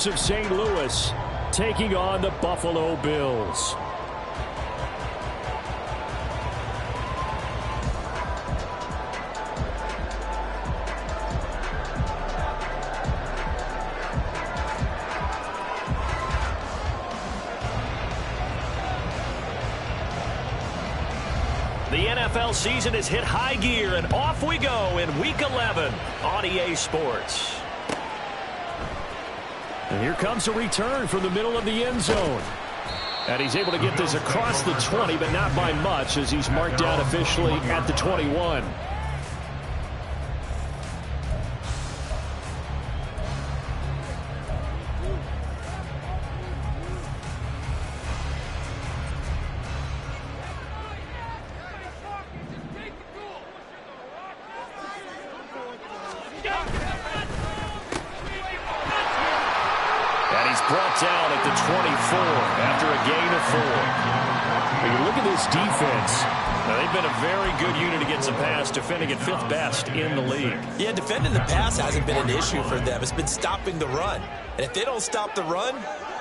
Of St. Louis taking on the Buffalo Bills. The NFL season has hit high gear, and off we go in Week 11 on EA Sports. And here comes a return from the middle of the end zone. And he's able to get this across the 20, but not by much, as he's marked down officially at the 21. Brought down at the 24 after a gain of 4. When you look at this defense, they've been a very good unit against the pass, defending at 5th best in the league. Yeah, defending the pass hasn't been an issue for them. It's been stopping the run. And if they don't stop the run,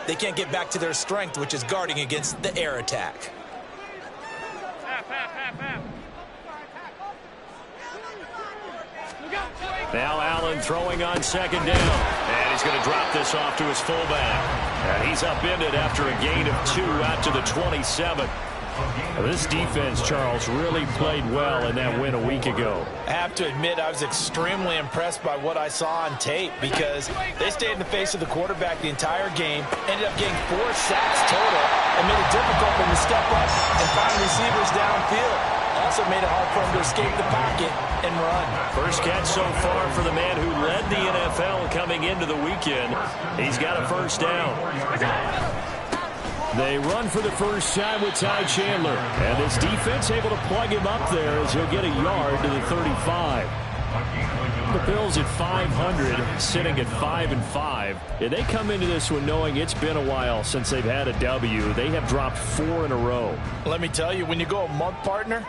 they can't get back to their strength, which is guarding against the air attack. Now Allen throwing on 2nd down. And he's going to drop this off to his fullback. And he's upended after a gain of 2 out to the 27. This defense, Charles, really played well in that win a week ago. I have to admit, I was extremely impressed by what I saw on tape, because they stayed in the face of the quarterback the entire game, ended up getting 4 sacks total, and made it difficult for him to step up and find receivers downfield. Also made it hard for him to escape the pocket and run. First catch so far for the man who led the NFL coming into the weekend. He's got a first down. They run for the first time with Ty Chandler. And this defense able to plug him up there as he'll get a yard to the 35. The Bills at 500, sitting at 5-5. And they come into this one knowing it's been a while since they've had a W. They have dropped 4 in a row. Let me tell you, when you go a month, partner,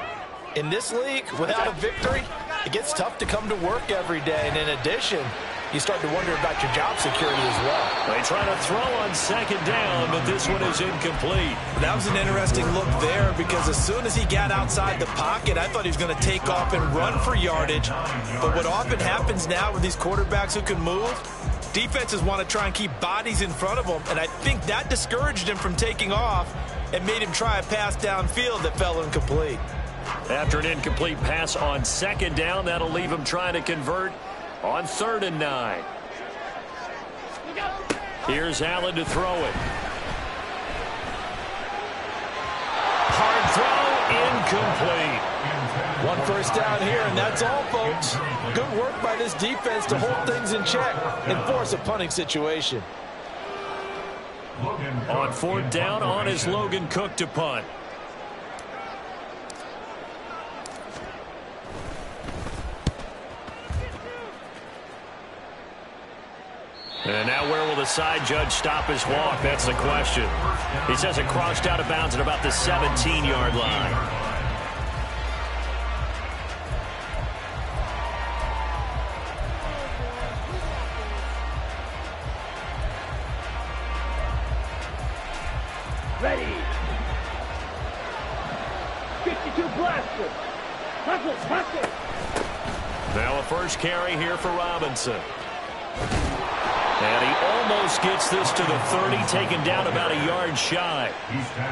in this league, without a victory, it gets tough to come to work every day. And in addition, you start to wonder about your job security as well. They try to throw on 2nd down, but this one is incomplete. That was an interesting look there, because as soon as he got outside the pocket, I thought he was going to take off and run for yardage. But what often happens now with these quarterbacks who can move, defenses want to try and keep bodies in front of them, and I think that discouraged him from taking off and made him try a pass downfield that fell incomplete. After an incomplete pass on 2nd down, that'll leave him trying to convert on 3rd and 9. Here's Allen to throw it. Hard throw, incomplete. 1 first down here, and that's all, folks. Good work by this defense to hold things in check and force a punting situation. On 4th down, on is Logan Cook to punt. And now where will the side judge stop his walk? That's the question. He says it crossed out of bounds at about the 17-yard line. Ready. 52 blaster. Hustle. Now a first carry here for Robinson. And he almost gets this to the 30, taken down about a yard shy.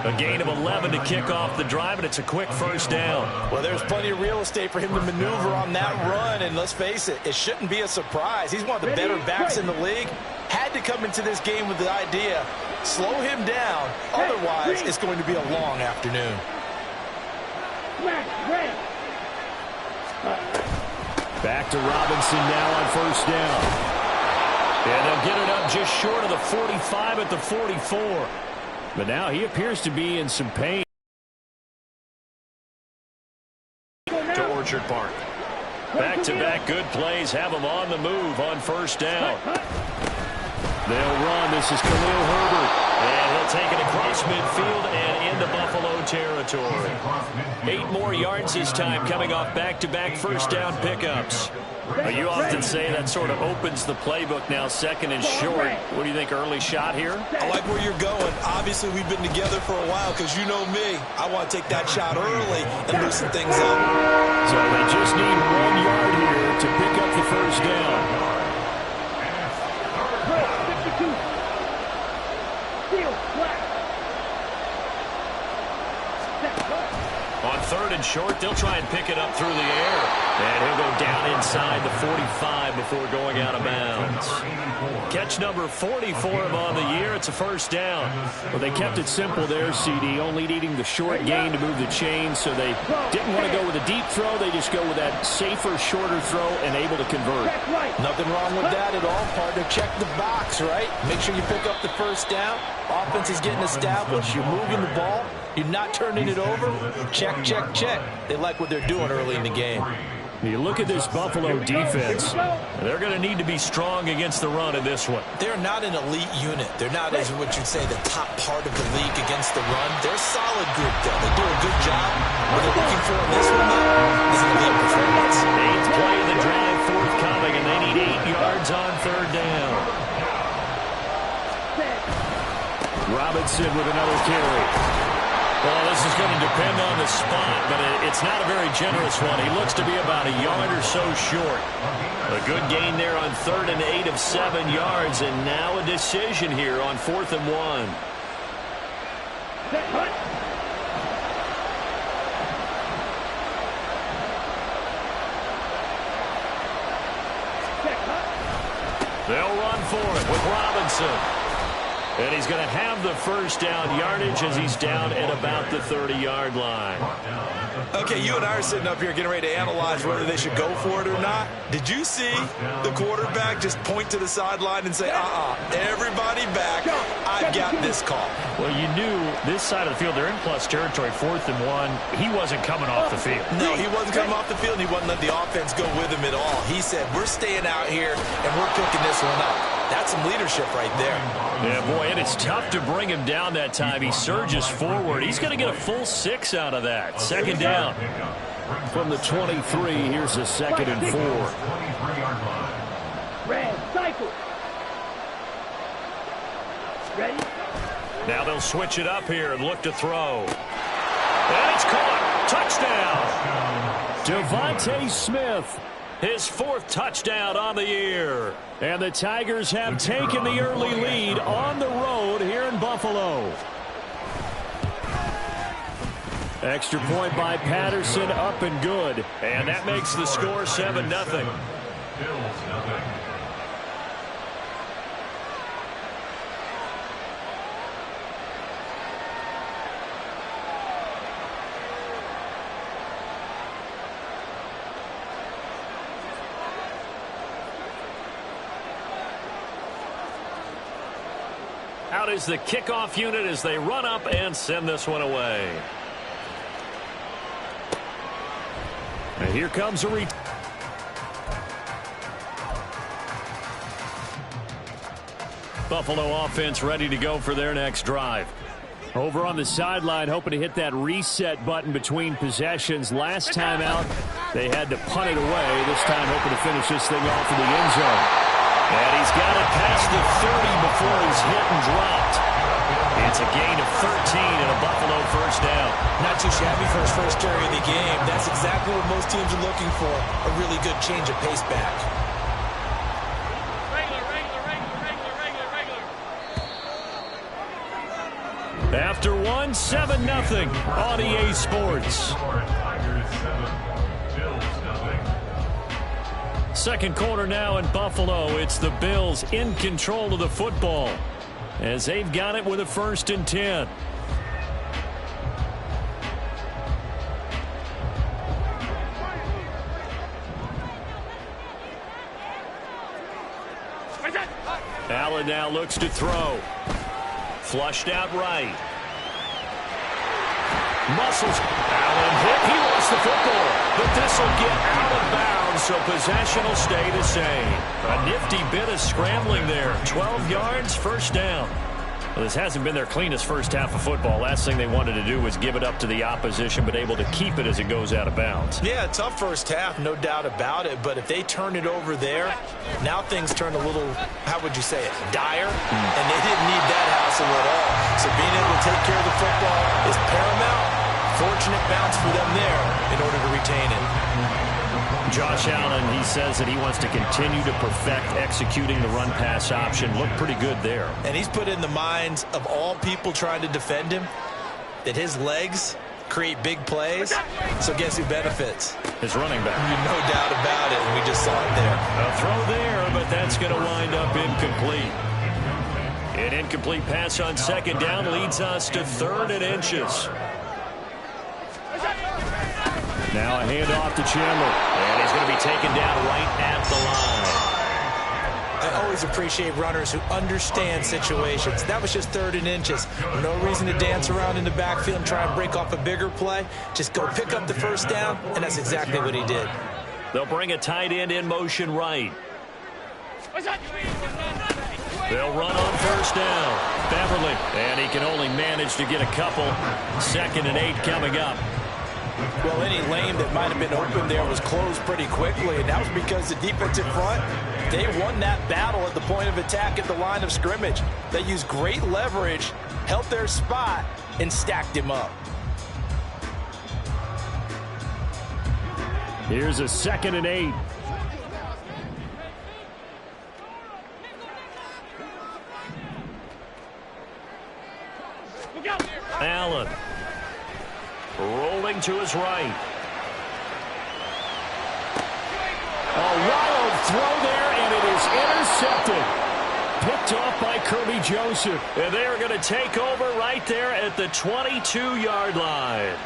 A gain of 11 to kick off the drive, and it's a quick first down. Well, there's plenty of real estate for him to maneuver on that run, and let's face it, it shouldn't be a surprise. He's one of the better backs in the league. Had to come into this game with the idea, slow him down, otherwise it's going to be a long afternoon. Back to Robinson now on first down. And they'll get it up just short of the 45 at the 44. But now he appears to be in some pain. To Orchard Park. Back-to-back good plays have him on the move on first down. They'll run. This is Khalil Herbert. And he'll take it across midfield and into Buffalo territory. 8 more yards this time, coming off back-to-back first down pickups. You often say that sort of opens the playbook now, second and short. What do you think, early shot here? I like where you're going. Obviously, we've been together for a while because you know me. I want to take that shot early and loosen things up. So they just need 1 yard here to pick up the first down. 52. Steal, flat. On third and short, they'll try and pick it up through the air. And he'll go down inside the 45 before going out of bounds. Catch number 40 for him on the year. It's a first down. Well, they kept it simple there, CD, only needing the short gain to move the chains, so they didn't want to go with a deep throw. They just go with that safer, shorter throw and able to convert. Nothing wrong with that at all, partner. Check the box, right? Make sure you pick up the first down. Offense is getting established. You're moving the ball. You're not turning it over. Check, check, check. They like what they're doing early in the game. You look at this Buffalo defense. They're going to need to be strong against the run in this one. They're not an elite unit. They're not, as what you'd say, the top part of the league against the run. They're a solid group, though. They do a good job. What they're looking for in this one, though, is an elite performance. 8th play of the drive forthcoming, and they need 8 yards on third down. Robinson with another carry. Well, this is going to depend on the spot, but it's not a very generous one. He looks to be about a yard or so short. A good gain there on 3rd and 8 of 7 yards, and now a decision here on 4th and 1. They'll run for it with Robinson. And he's going to have the first down yardage as he's down at about the 30-yard line. Okay, you and I are sitting up here getting ready to analyze whether they should go for it or not. Did you see the quarterback just point to the sideline and say, everybody back, I've got this call? Well, you knew this side of the field, they're in plus territory, 4th and 1. He wasn't coming off the field. No, he wasn't coming off the field, and he wasn't letting the offense go with him at all. He said, we're staying out here, and we're picking this one up. That's some leadership right there. Yeah, boy, and it's tough to bring him down that time. He surges forward. He's going to get a full 6 out of that. Second down. From the 23, here's a 2nd and 4. Red, cycle. Ready? Now they'll switch it up here and look to throw. And it's caught. Touchdown. Devontae Smith. His 4th touchdown on the year. And the Tigers have taken the early lead on the road here in Buffalo. Extra point by Patterson, up and good. And that makes the score 7-0. Out is the kickoff unit as they run up and send this one away. And here comes a Buffalo offense ready to go for their next drive. Over on the sideline, hoping to hit that reset button between possessions. Last time out, they had to punt it away. This time, hoping to finish this thing off in the end zone. And he's got it past the 30 before he's hit and dropped. It's a gain of 13 and a Buffalo first down. Not too shabby for his first carry of the game. That's exactly what most teams are looking for, a really good change of pace back. After 7-0 on EA Sports. Second quarter now in Buffalo. It's the Bills in control of the football as they've got it with a 1st and 10. Allen now looks to throw. Flushed out right. Muscles. Allen hit. He lost the football, but this will get out of bounds And so possession will stay the same. A nifty bit of scrambling there. 12 yards, first down. Well, this hasn't been their cleanest first half of football. Last thing they wanted to do was give it up to the opposition, but able to keep it as it goes out of bounds. Yeah, tough first half, no doubt about it. But if they turn it over there, now things turn a little, how would you say it, dire? And they didn't need that hassle at all. So being able to take care of the football is paramount. Fortunate bounce for them there in order to retain it. Josh Allen, he says that he wants to continue to perfect executing the run-pass option. Looked pretty good there. And he's put in the minds of all people trying to defend him that his legs create big plays. So guess who benefits? His running back. No doubt about it, and we just saw it there. A throw there, but that's going to wind up incomplete. An incomplete pass on second down leads us to 3rd and inches. Now a handoff to Chandler. And he's going to be taken down right at the line. I always appreciate runners who understand situations. That was just 3rd and inches. No reason to dance around in the backfield and try and break off a bigger play. Just go pick up the first down, and that's exactly what he did. They'll bring a tight end in motion right. They'll run on first down. Beverly, and he can only manage to get a couple. 2nd and 8 coming up. Well, any lane that might have been open there was closed pretty quickly, and that was because the defensive front, they won that battle at the point of attack at the line of scrimmage. They used great leverage, held their spot, and stacked him up. Here's a 2nd and 8. Allen. Rolling to his right. A wild throw there, and it is intercepted. Picked off by Kirby Joseph. And they are going to take over right there at the 22-yard line.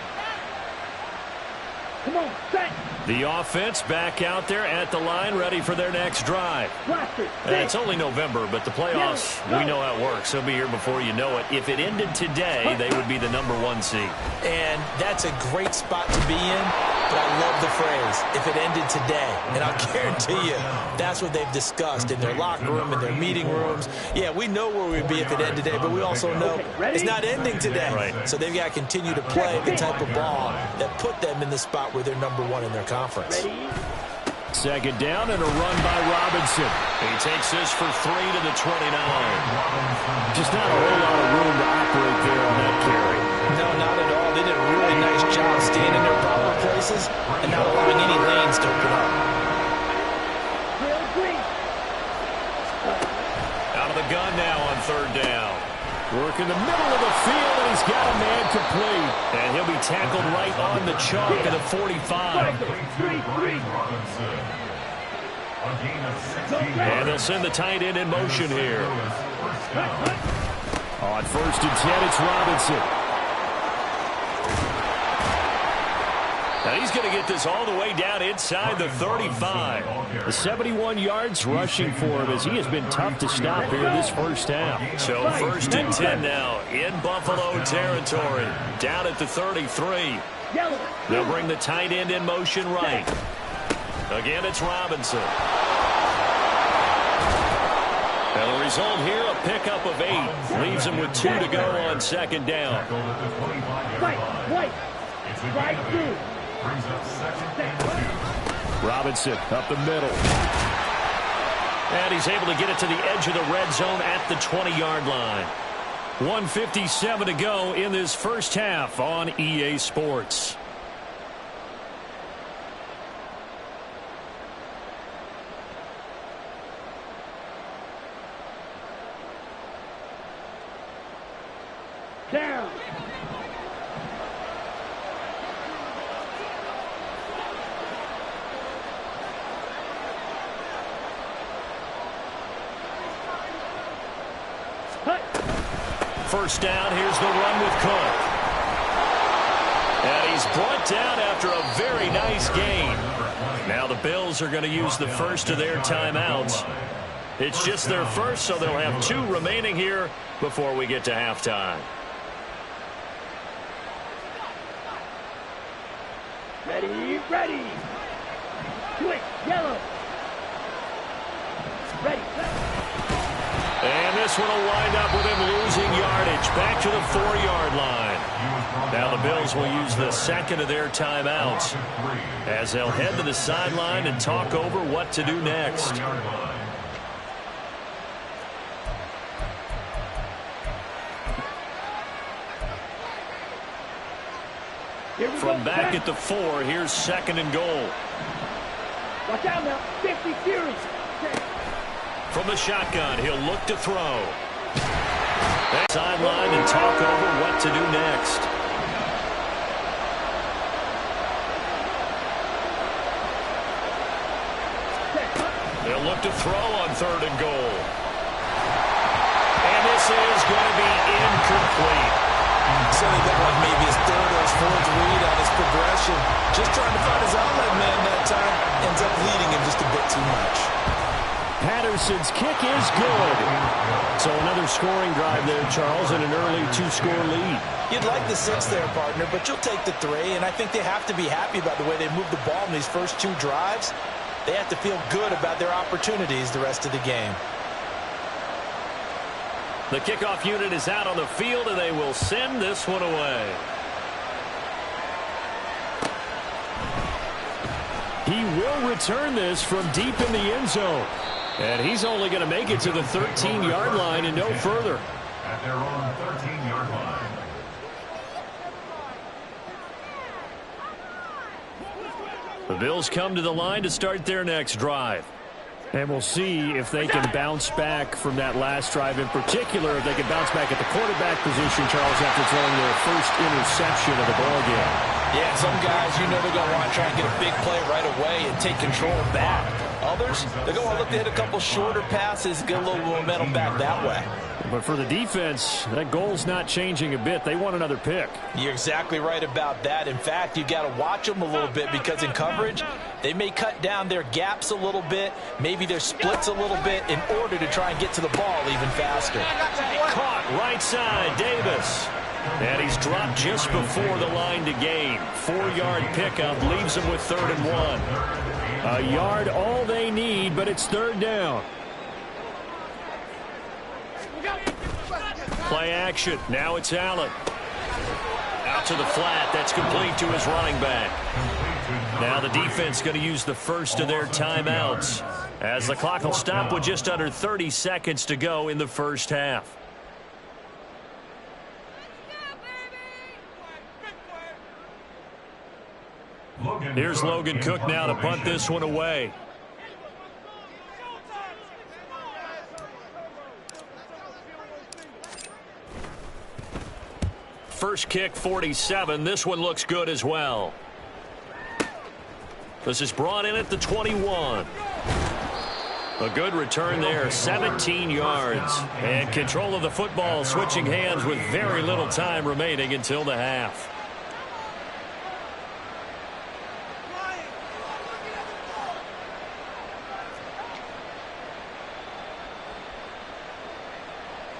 Come on, set. The offense back out there at the line, ready for their next drive. And it's only November, but the playoffs, we know how it works. They'll be here before you know it. If it ended today, they would be the #1 seed. And that's a great spot to be in, but I love the phrase, if it ended today. And I'll guarantee you, that's what they've discussed in their locker room, in their meeting rooms. Yeah, we know where we'd be if it ended today, but we also know it's not ending today. Right. So they've got to continue to play the type of ball that put them in the spot where they're #1 in their conference. 2nd down and a run by Robinson. He takes this for 3 to the 29. Just not a whole lot of room to operate there on that carry. No, not at all. They did a really nice job staying in their proper places and not allowing any lanes to open up. Out of the gun now on 3rd down. Work in the middle of the field, and he's got a man complete. And he'll be tackled right on the chalk at the 45. And they'll send the tight end in motion here. On 1st and 10, it's Robinson. Now he's going to get this all the way down inside the 35. The 71 yards rushing for him as he has been tough to stop here this first half. So 1st and 10 now in Buffalo territory. Down at the 33. They'll bring the tight end in motion right. Again, it's Robinson. And the result here, a pickup of 8. Leaves him with 2 to go on 2nd down. Right through. Robinson up the middle. And he's able to get it to the edge of the red zone at the 20-yard line. 1:57 to go in this first half on EA Sports. Down. First down, here's the run with Cook. And he's brought down after a very nice gain. Now the Bills are going to use the first of their timeouts. It's just their first, so they'll have 2 remaining here before we get to halftime. Ready, ready. Switch. Yellow. Ready. And this one will wind up with him losing yardage. Back to the 4-yard line. Now the Bills will use the second of their timeouts as they'll head to the sideline and talk over what to do next. From back at the 4, here's 2nd and goal. Watch out now. 50 series. From the shotgun, he'll look to throw. Sideline and talk over what to do next. They'll look to throw on 3rd and goal. And this is going to be incomplete. So he looked like maybe his 3rd or his 4th read on his progression. Just trying to find his outlet man that time. Ends up leading him just a bit too much. Patterson's kick is good. So another scoring drive there, Charles, and an early 2-score lead. You'd like the 6 there, partner, but you'll take the 3, and I think they have to be happy about the way they moved the ball in these first 2 drives. They have to feel good about their opportunities the rest of the game. The kickoff unit is out on the field, and they will send this one away. He will return this from deep in the end zone. And he's only going to make it to the 13-yard line and no further. At their own 13-yard line. The Bills come to the line to start their next drive. And we'll see if they can bounce back from that last drive. In particular, if they can bounce back at the quarterback position, Charles, after throwing their first interception of the ballgame. Yeah, some guys, you know they're going to want to try and get a big play right away and take control back. Others, they're going to look to hit a couple shorter passes, get a little momentum back that way. But for the defense, that goal's not changing a bit. They want another pick. You're exactly right about that. In fact, you got to watch them a little bit because in coverage, they may cut down their gaps a little bit, maybe their splits a little bit in order to try and get to the ball even faster. Caught right side, Davis. And he's dropped just before the line to gain. 4-yard pickup leaves him with 3rd and 1. A yard all they need, but it's 3rd down. Play action. Now it's Allen. Out to the flat. That's complete to his running back. Now the defense going to use the first of their timeouts as the clock will stop with just under 30 seconds to go in the first half. Here's Logan Cook now to punt this one away. First kick, 47. This one looks good as well. This is brought in at the 21. A good return there, 17 yards. And control of the football, switching hands with very little time remaining until the half.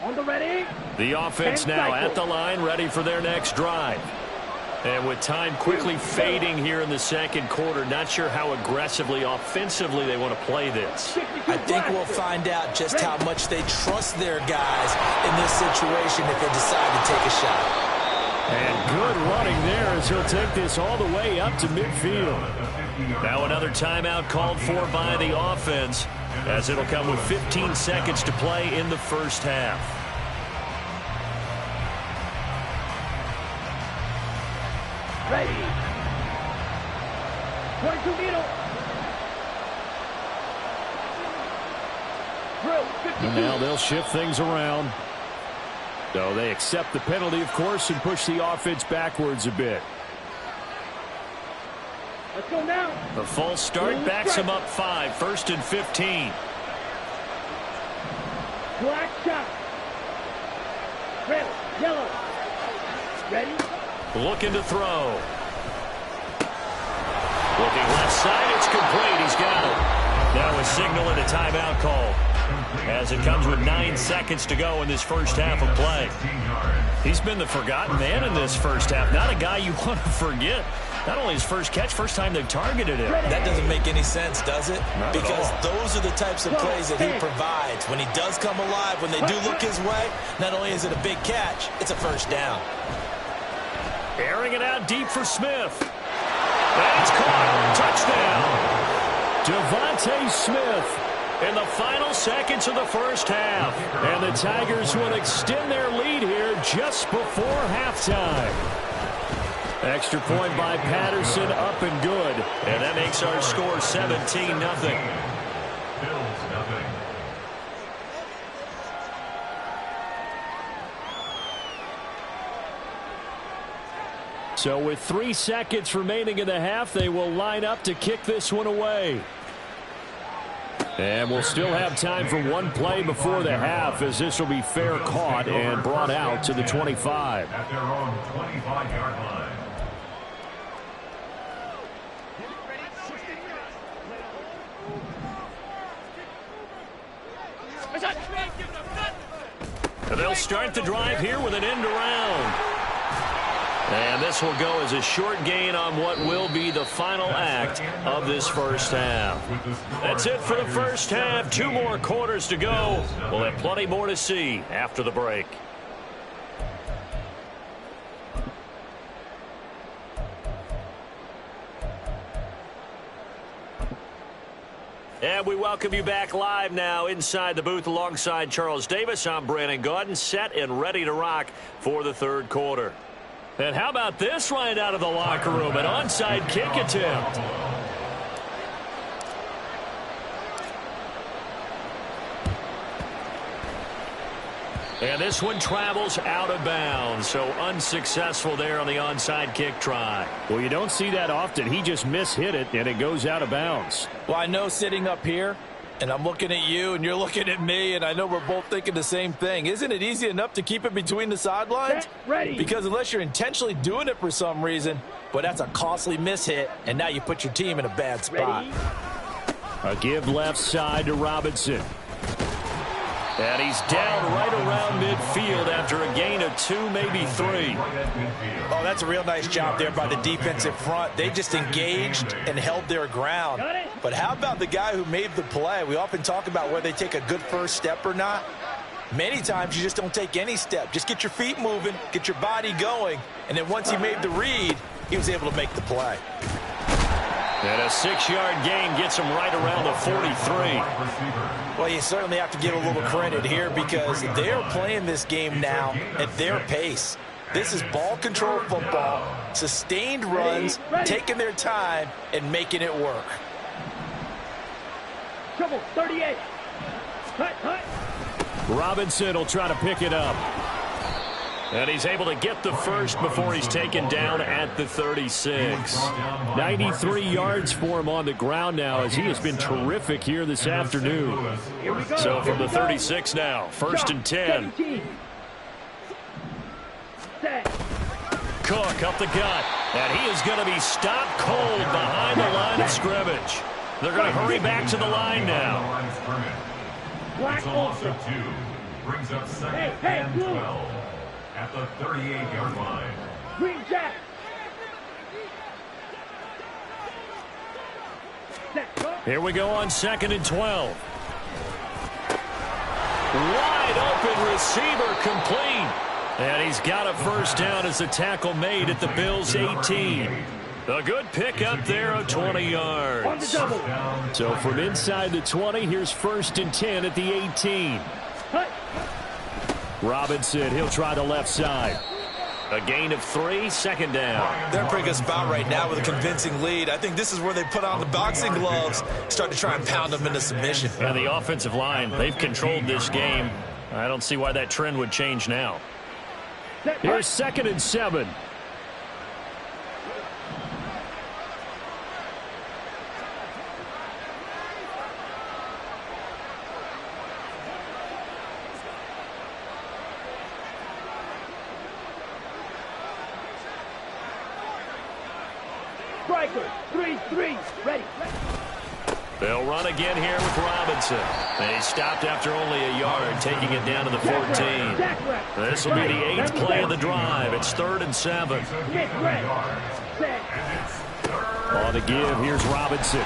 On the ready. The offense now at the line, ready for their next drive. And with time quickly fading here in the second quarter, not sure how aggressively, offensively they want to play this. I think we'll find out just how much they trust their guys in this situation if they decide to take a shot. And good running there as he'll take this all the way up to midfield. Now another timeout called for by the offense as it'll come with 15 seconds to play in the first half. Ready. 22 middle. Drill. 52. And now they'll shift things around. So they accept the penalty, of course, and push the offense backwards a bit. Let's go now. The false start backs him up 5, 1st and 15. Black shot. Red. Yellow. Ready. Looking to throw. Looking left side, it's complete. He's got it. Now a signal and a timeout call as it comes with 9 seconds to go in this first half of play. He's been the forgotten man in this first half. Not a guy you want to forget. Not only his first catch, first time they've targeted him. That doesn't make any sense, does it? Not because at all. those are the types of plays that he provides. When he does come alive, when they do look his way, not only is it a big catch, it's a first down. Airing it out deep for Smith. And it's caught. Touchdown. Devontae Smith in the final seconds of the first half. And the Tigers will extend their lead here just before halftime. Extra point by Patterson, up and good. And that makes our score 17-0. Bills nothing. So with 3 seconds remaining in the half, they will line up to kick this one away. And we'll still have time for one play before the half, as this will be fair caught and brought out to the 25. At their own 25-yard line. They'll start the drive here with an end around. And this will go as a short gain on what will be the final act of this first half. That's it for the first half. 2 more quarters to go. We'll have plenty more to see after the break. And we welcome you back live now inside the booth alongside Charles Davis. I'm Brandon Gaudin, set and ready to rock for the third quarter. And how about this right out of the locker room? An onside kick attempt. And this one travels out of bounds, so unsuccessful there on the onside kick try. Well, you don't see that often. He just mishit it, and it goes out of bounds. Well, I know sitting up here, and I'm looking at you, and you're looking at me, and I know we're both thinking the same thing. Isn't it easy enough to keep it between the sidelines? Ready. Because unless you're intentionally doing it for some reason, but that's a costly mishit, and now you put your team in a bad spot. Ready. A give left side to Robinson. And he's down right around midfield after a gain of 2, maybe 3. Oh, that's a real nice job there by the defensive front. They just engaged and held their ground. But how about the guy who made the play? We often talk about whether they take a good first step or not. Many times you just don't take any step. Just get your feet moving, get your body going, and then once he made the read, he was able to make the play. And a 6-yard gain gets him right around the 43. Well, you certainly have to give a little credit here because they're playing this game now at their pace. This is ball control football, sustained runs, taking their time, and making it work. Trouble, 38. Cut. Robinson will try to pick it up. And he's able to get the first before he's taken down at the 36. 93 yards for him on the ground now, as he has been terrific here this afternoon. Here we go. So from the 36 now, 1st and 10. 17. Set. Cook up the gut. And he is going to be stopped cold behind the line of scrimmage. They're going to hurry back to the line now. Black ultra. Brings up second Hey, and blue. 12 at the 38-yard line. Green Jack. Set. Go. Here we go on 2nd and 12. Wide open receiver complete. And he's got a first down as the tackle made at the Bills' 18. A good pick up there of 20 yards. On the double. So from inside the 20, here's 1st and 10 at the 18. Cut. Robinson, he'll try the left side. A gain of 3, 2nd down. They're in a pretty good spot right now with a convincing lead. I think this is where they put on the boxing gloves, start to try and pound them into submission. And the offensive line, they've controlled this game. I don't see why that trend would change now. Set. Here's 2nd and 7. Striker. 3-3. Ready. They'll run again here with Robinson. And he stopped after only a yard, taking it down to the 14. Jack rep. This will be the 8th play of the drive. It's 3rd and 7. Smith, red. Set. On the give, here's Robinson.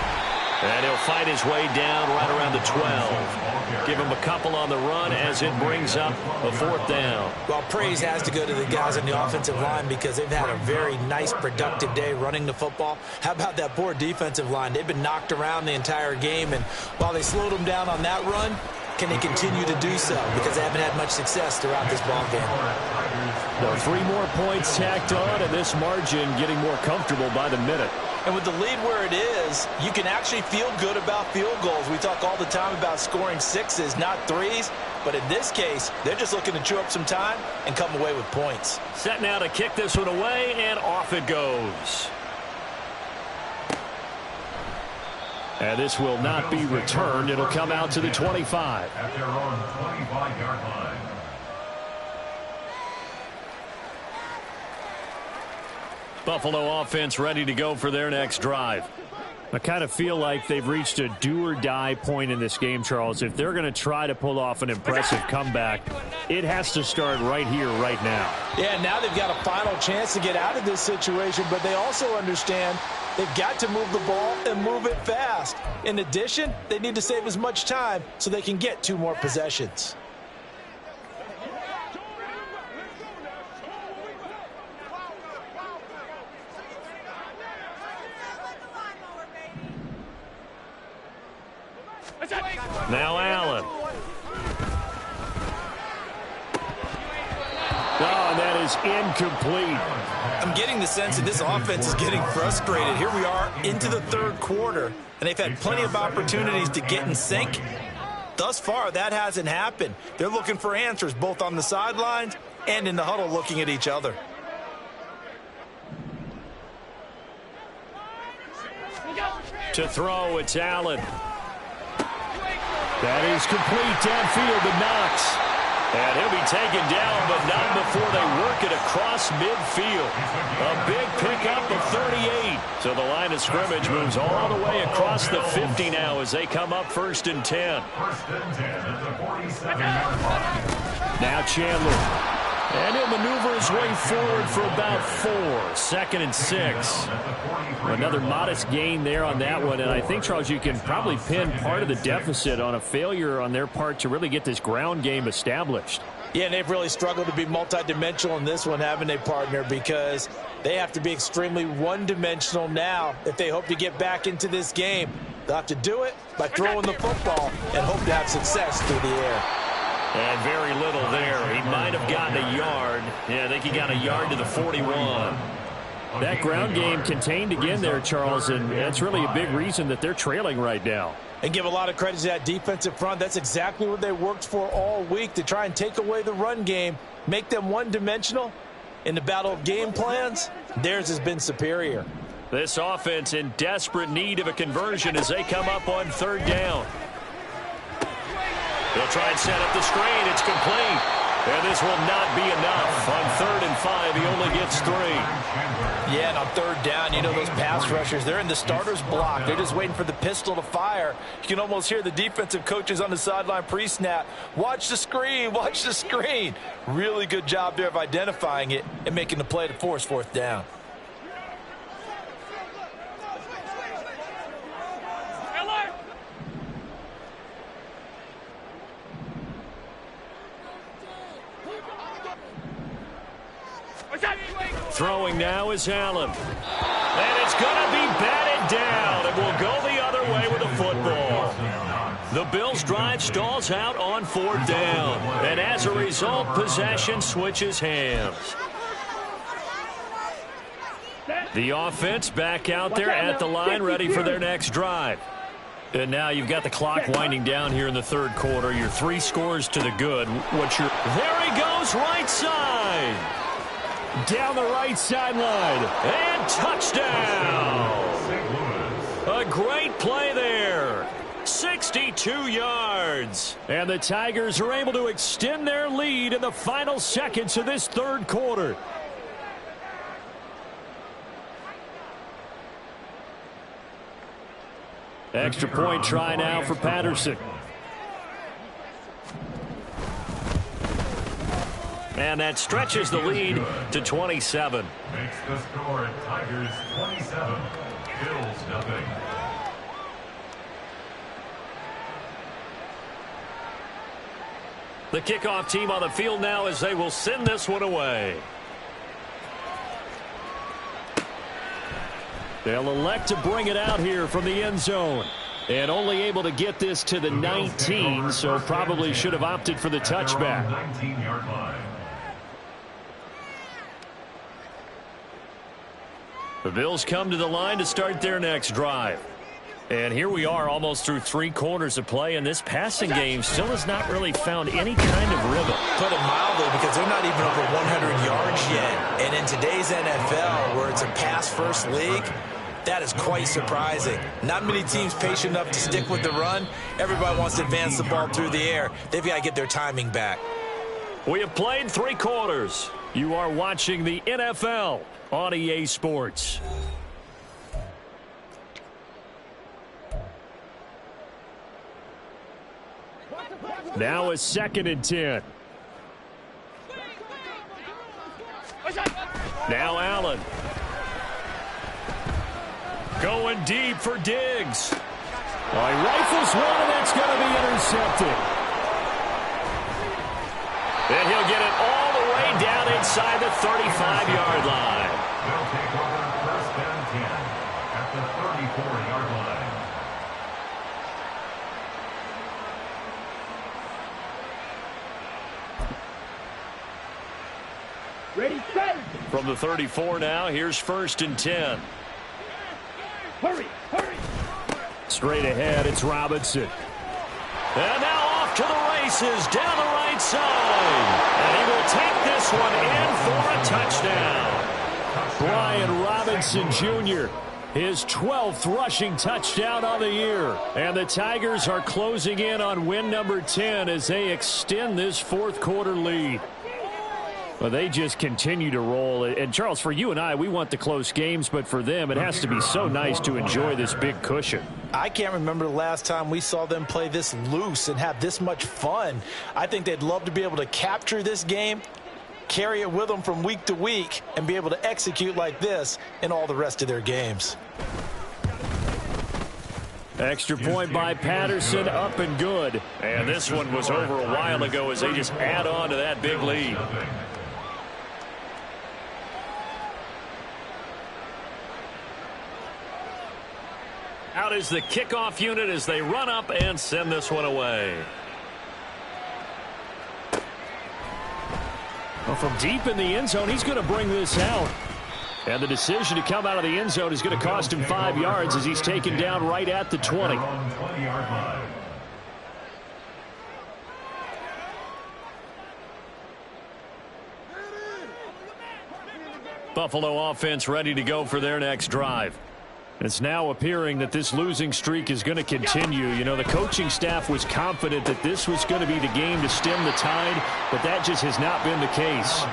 And he'll fight his way down right around the 12. Give him a couple on the run as it brings up a 4th down. Well, praise has to go to the guys on the offensive line because they've had a very nice, productive day running the football. How about that poor defensive line? They've been knocked around the entire game, and while they slowed them down on that run, can they continue to do so? Because they haven't had much success throughout this ball game. So 3 more points tacked on, and this margin getting more comfortable by the minute. And with the lead where it is, you can actually feel good about field goals. We talk all the time about scoring 6s, not 3s. But in this case, they're just looking to chew up some time and come away with points. Set now to kick this one away, and off it goes. And this will not be returned. It'll come out to the 25. At their own 25-yard line. Buffalo offense ready to go for their next drive. I kind of feel like they've reached a do-or-die point in this game, Charles. If they're going to try to pull off an impressive comeback, it has to start right here, right now. Yeah, now they've got a final chance to get out of this situation, but they also understand they've got to move the ball and move it fast. In addition, they need to save as much time so they can get 2 more possessions. Now Allen. Oh, and that is incomplete. I'm getting the sense that this offense is getting frustrated. Here we are into the 3rd quarter, and they've had plenty of opportunities to get in sync. Thus far, that hasn't happened. They're looking for answers both on the sidelines and in the huddle looking at each other. To throw, it's Allen. That is complete downfield to KNOXX. And he'll be taken down, but not before they work it across midfield. A big pickup of 38. So the line of scrimmage moves all the way across the 50 now as they come up 1st and 10. 1st and 10 at the 47-yard line. Now Chandler. And he'll maneuver his way forward for about 4. 2nd and 6. Another modest gain there on that one. And I think, Charles, you can probably pin part of the deficit on a failure on their part to really get this ground game established. Yeah, and they've really struggled to be multidimensional in this one, haven't they, partner? Because they have to be extremely one-dimensional now if they hope to get back into this game. They'll have to do it by throwing the football and hope to have success through the air. And very little there. He might have gotten a yard. Yeah, I think he got a yard to the 41. That ground game contained again there, Charles, and that's really a big reason that they're trailing right now. And give a lot of credit to that defensive front. That's exactly what they worked for all week, to try and take away the run game, make them one-dimensional. In the battle of game plans, theirs has been superior. This offense in desperate need of a conversion as they come up on 3rd down. They'll try and set up the screen. It's complete. And this will not be enough. On 3rd and 5, he only gets 3. Yeah, and on 3rd down, you know those pass rushers, they're in the starter's block. They're just waiting for the pistol to fire. You can almost hear the defensive coaches on the sideline pre-snap. Watch the screen, watch the screen. Really good job there of identifying it and making the play to force 4th down. Throwing now is Allen. And it's going to be batted down. And will go the other way with the football. The Bills' drive stalls out on 4th down. And as a result, possession switches hands. The offense back out there at the line, ready for their next drive. And now you've got the clock winding down here in the 3rd quarter. Your 3 scores to the good. There he goes, right side. Down the right sideline. And touchdown. A great play there. 62 yards. And the Tigers are able to extend their lead in the final seconds of this 3rd quarter. Extra point try now for Patterson. And that stretches the lead to 27. Makes the score Tigers 27, Bills nothing. The kickoff team on the field now as they will send this one away. They'll elect to bring it out here from the end zone. And only able to get this to the 19, so probably should have opted for the touchback. 19-yard line. The Bills come to the line to start their next drive. And here we are almost through 3 quarters of play, and this passing game still has not really found any kind of rhythm. Put it mildly, because they're not even over 100 yards yet. And in today's NFL, where it's a pass-first league, that is quite surprising. Not many teams patient enough to stick with the run. Everybody wants to advance the ball through the air. They've got to get their timing back. We have played 3 quarters. You are watching the NFL on EA Sports. Now a 2nd and 10. Now Allen. Going deep for Diggs. Well, he rifles one, and that's going to be intercepted. And he'll get it all the way down inside the 35-yard line. They'll take over 1st and 10 at the 34-yard line. Ready, set. From the 34 now, here's 1st and 10. Hurry, hurry. Straight ahead, it's Robinson. And now off to the races down the right side. And he will take this one in for a touchdown. Brian Robinson Jr., his 12th rushing touchdown on the year. And the Tigers are closing in on win number 10 as they extend this 4th quarter lead. Well, they just continue to roll. And, Charles, for you and I, we want the close games, but for them, it has to be so nice to enjoy this big cushion. I can't remember the last time we saw them play this loose and have this much fun. I think they'd love to be able to capture this game, carry it with them from week to week, and be able to execute like this in all the rest of their games. Extra point by Patterson, up and good. And this one was over a while ago as they just add on to that big lead. Out is the kickoff unit as they run up and send this one away. Well, from deep in the end zone, he's going to bring this out. And the decision to come out of the end zone is going to cost him 5 yards as he's taken down right at the 20. 20-yard line. Buffalo offense ready to go for their next drive. It's now appearing that this losing streak is going to continue. You know, the coaching staff was confident that this was going to be the game to stem the tide, but that just has not been the case.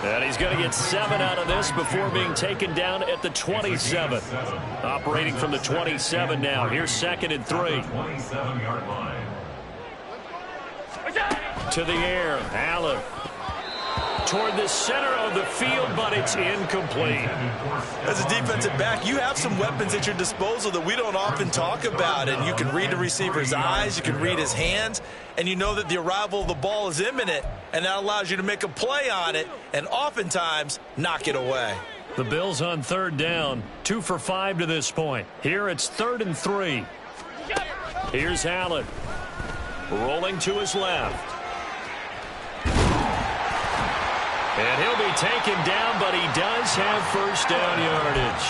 And he's going to get 7 out of this before being taken down at the 27. Operating from the 27 now. Here's 2nd and 3. 27-yard line. To the air, Allen. Toward the center of the field, but it's incomplete. As a defensive back, you have some weapons at your disposal that we don't often talk about. And you can read the receiver's eyes, you can read his hands, and you know that the arrival of the ball is imminent, and that allows you to make a play on it and oftentimes knock it away. The Bills on 3rd down, 2 for 5 to this point. Here it's 3rd and 3. Here's Allen. Rolling to his left. And he'll be taken down, but he does have 1st down yardage.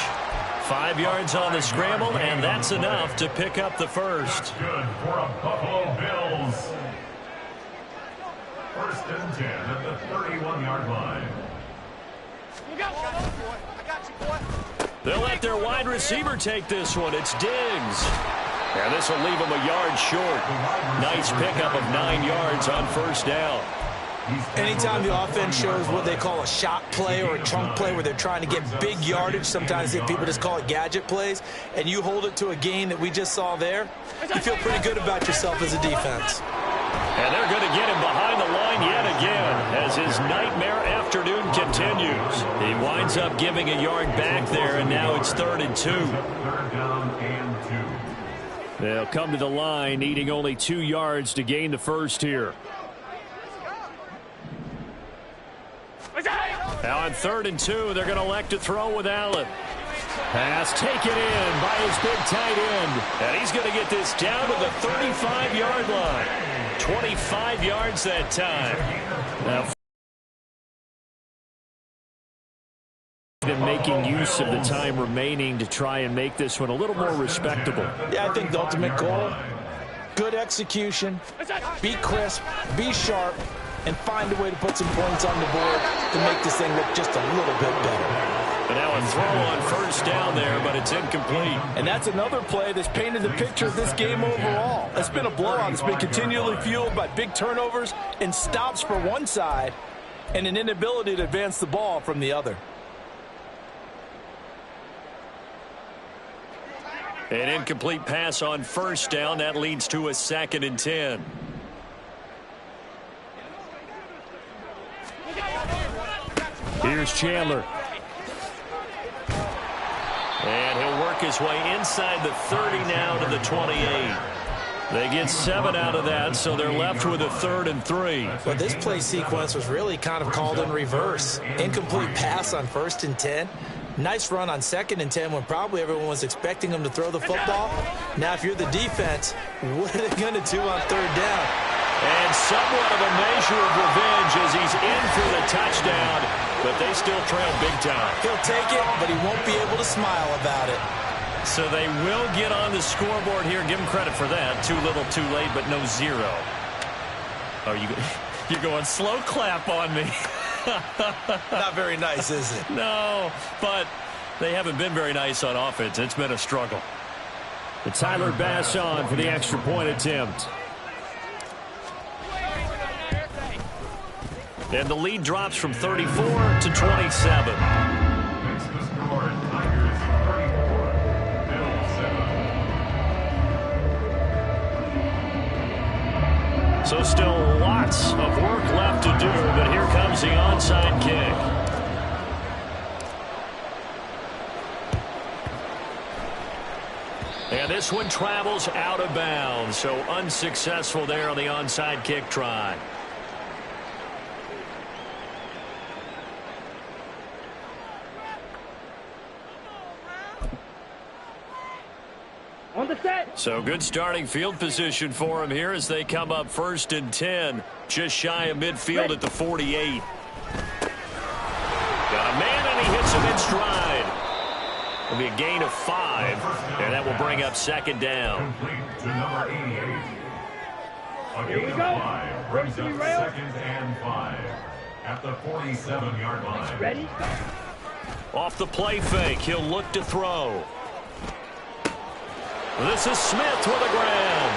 5 yards on the scramble, and that's enough to pick up the 1st. Good for a Buffalo Bills. 1st and 10 at the 31-yard line. They'll let their wide receiver take this one. It's Diggs. And this will leave him a yard short. Nice pickup of 9 yards on 1st down. Anytime the offense shows what they call a shot play or a chunk play where they're trying to get big yardage, sometimes people just call it gadget plays, and you hold it to a gain that we just saw there, you feel pretty good about yourself as a defense. And they're going to get him behind the line yet again as his nightmare afternoon continues. He winds up giving a yard back there, and now it's 3rd and 2. Third down and 2. They'll come to the line, needing only 2 yards to gain the first here. Now on 3rd and 2, they're going to elect to throw with Allen. Pass taken in by his big tight end. And he's going to get this down to the 35-yard line. 25 yards that time. Now, making use of the time remaining to try and make this one a little more respectable. Yeah, I think the ultimate goal, good execution, be crisp, be sharp, and find a way to put some points on the board to make this thing look just a little bit better. And now a throw on first down there, but it's incomplete. And that's another play that's painted the picture of this game overall. It's been a blowout. It's been continually fueled by big turnovers and stops for one side and an inability to advance the ball from the other. An incomplete pass on first down. That leads to a 2nd and 10. Here's Chandler. And he'll work his way inside the 30 now to the 28. They get 7 out of that, so they're left with a 3rd and 3. But this play sequence was really kind of called in reverse. Incomplete pass on 1st and 10. Nice run on 2nd and 10 when probably everyone was expecting him to throw the football. Now, if you're the defense, what are they going to do on 3rd down? And somewhat of a measure of revenge as he's in for the touchdown, but they still trail big time. He'll take it, but he won't be able to smile about it. So they will get on the scoreboard here. Give him credit for that. Too little, too late, but no 0. You're going slow clap on me. Not very nice, is it? No, but they haven't been very nice on offense. It's been a struggle. The Tyler Bass on for the extra point attempt. And the lead drops from 34 to 27. Next to score, Tigers 34, Bills 7. So still lots of work left to do, but here comes the onside kick. And this one travels out of bounds, so unsuccessful there on the onside kick try. On the set. So good starting field position for him here as they come up 1st and 10. Just shy of midfield at the 48. Got a man and he hits him in stride. It'll be a gain of 5, and that will bring up 2nd down. Complete to number 88. A Here we gain of go. 5 brings up 2nd and 5 at the 47-yard line. Ready? Off the play fake, he'll look to throw. This is Smith with the ground.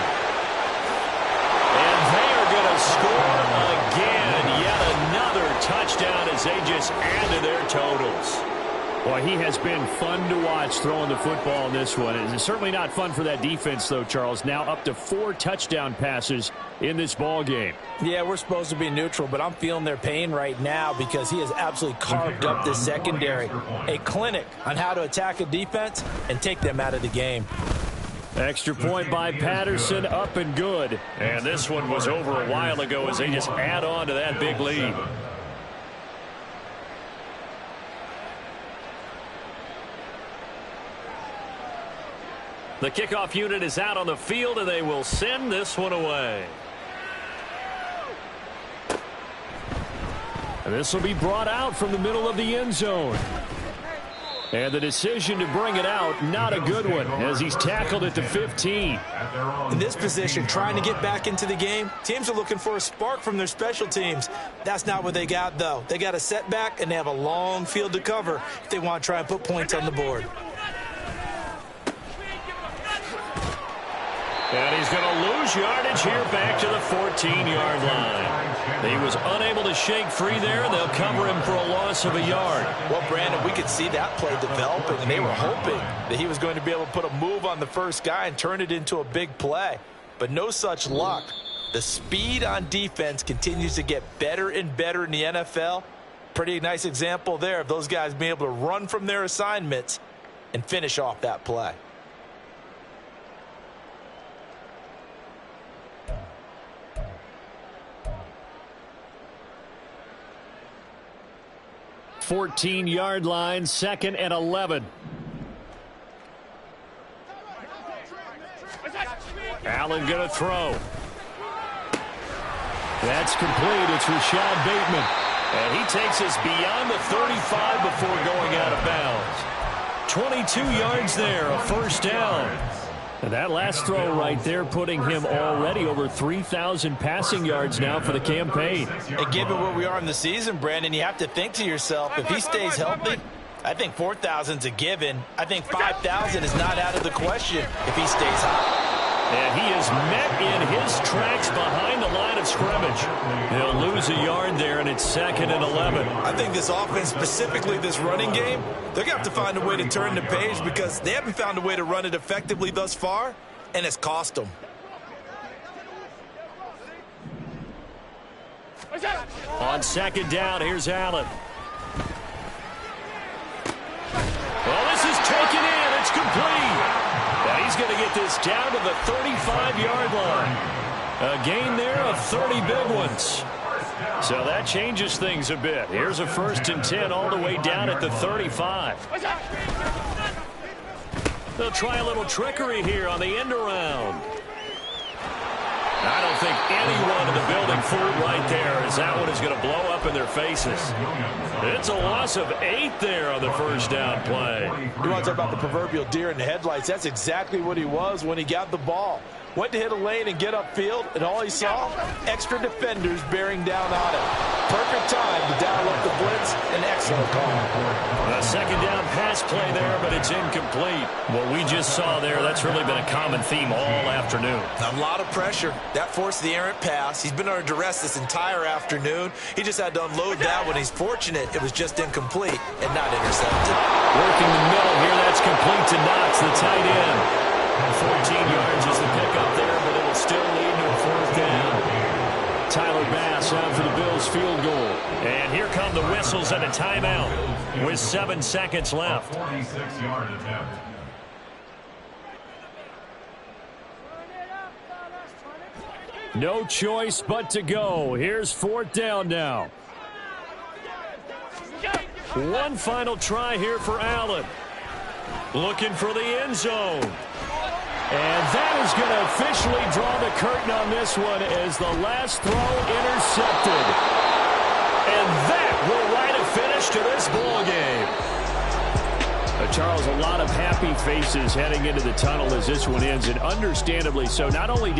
And they are going to score again. Yet another touchdown as they just add to their totals. Boy, he has been fun to watch throwing the football in this one. It's certainly not fun for that defense, though, Charles. Now up to 4 touchdown passes in this ball game. Yeah, we're supposed to be neutral, but I'm feeling their pain right now because he has absolutely carved up this secondary. A clinic on how to attack a defense and take them out of the game. Extra point by Patterson, up and good. And this one was over a while ago as they just add on to that big lead. The kickoff unit is out on the field, and they will send this one away. And this will be brought out from the middle of the end zone. And the decision to bring it out, not a good one, as he's tackled at the 15. In this position, trying to get back into the game, teams are looking for a spark from their special teams. That's not what they got, though. They got a setback, and they have a long field to cover if they want to try and put points on the board. And he's going to lose yardage here back to the 14-yard line. He was unable to shake free there. They'll cover him for a loss of a yard. Well, Brandon, we could see that play developing, and they were hoping that he was going to be able to put a move on the first guy and turn it into a big play. But no such luck. The speed on defense continues to get better and better in the NFL. Pretty nice example there of those guys being able to run from their assignments and finish off that play. Fourteen-yard line, 2nd and 11. Allen going to throw. That's complete. It's Rashad Bateman. And he takes us beyond the 35 before going out of bounds. 22 yards there, a first down. And that last throw right there putting him already over 3,000 passing yards now for the campaign. And given where we are in the season, Brandon, you have to think to yourself, if he stays healthy, I think 4,000 is a given. I think 5,000 is not out of the question if he stays hot. And he is met in his tracks behind the line of scrimmage. He'll lose a yard there, and it's 2nd and 11. I think this offense, specifically this running game, they're going to have to find a way to turn the page because they haven't found a way to run it effectively thus far, and it's cost them. On 2nd down, here's Allen. Well, this is taken in. It's complete. Now he's going to get this down to the 35-yard line. A gain there of 30 big ones. So that changes things a bit. Here's a 1st and 10 all the way down at the 35. They'll try a little trickery here on the end around. I don't think anyone in the building fooled right there, as that one is going to blow up in their faces. It's a loss of 8 there on the first down play. You want to talk about the proverbial deer in the headlights? That's exactly what he was when he got the ball. Went to hit a lane and get upfield, and all he saw, extra defenders bearing down on him. Perfect time to dial up the blitz, an excellent call. A 2nd down pass play there, but it's incomplete. What we just saw there, that's really been a common theme all afternoon. A lot of pressure. That forced the errant pass. He's been under duress this entire afternoon. He just had to unload that one. He's fortunate it was just incomplete and not intercepted. Working the middle here, that's complete to Knox, the tight end. 14 yards is the pickup there, but it'll still lead to a 4th down. Tyler Bass out for the Bills field goal. And here come the whistles and a timeout with 7 seconds left. 46-yard attempt. No choice but to go. Here's 4th down now. One final try here for Allen. Looking for the end zone. And that is going to officially draw the curtain on this one as the last throw intercepted. And that will write a finish to this ball game. Charles, a lot of happy faces heading into the tunnel as this one ends, and understandably so. Not only did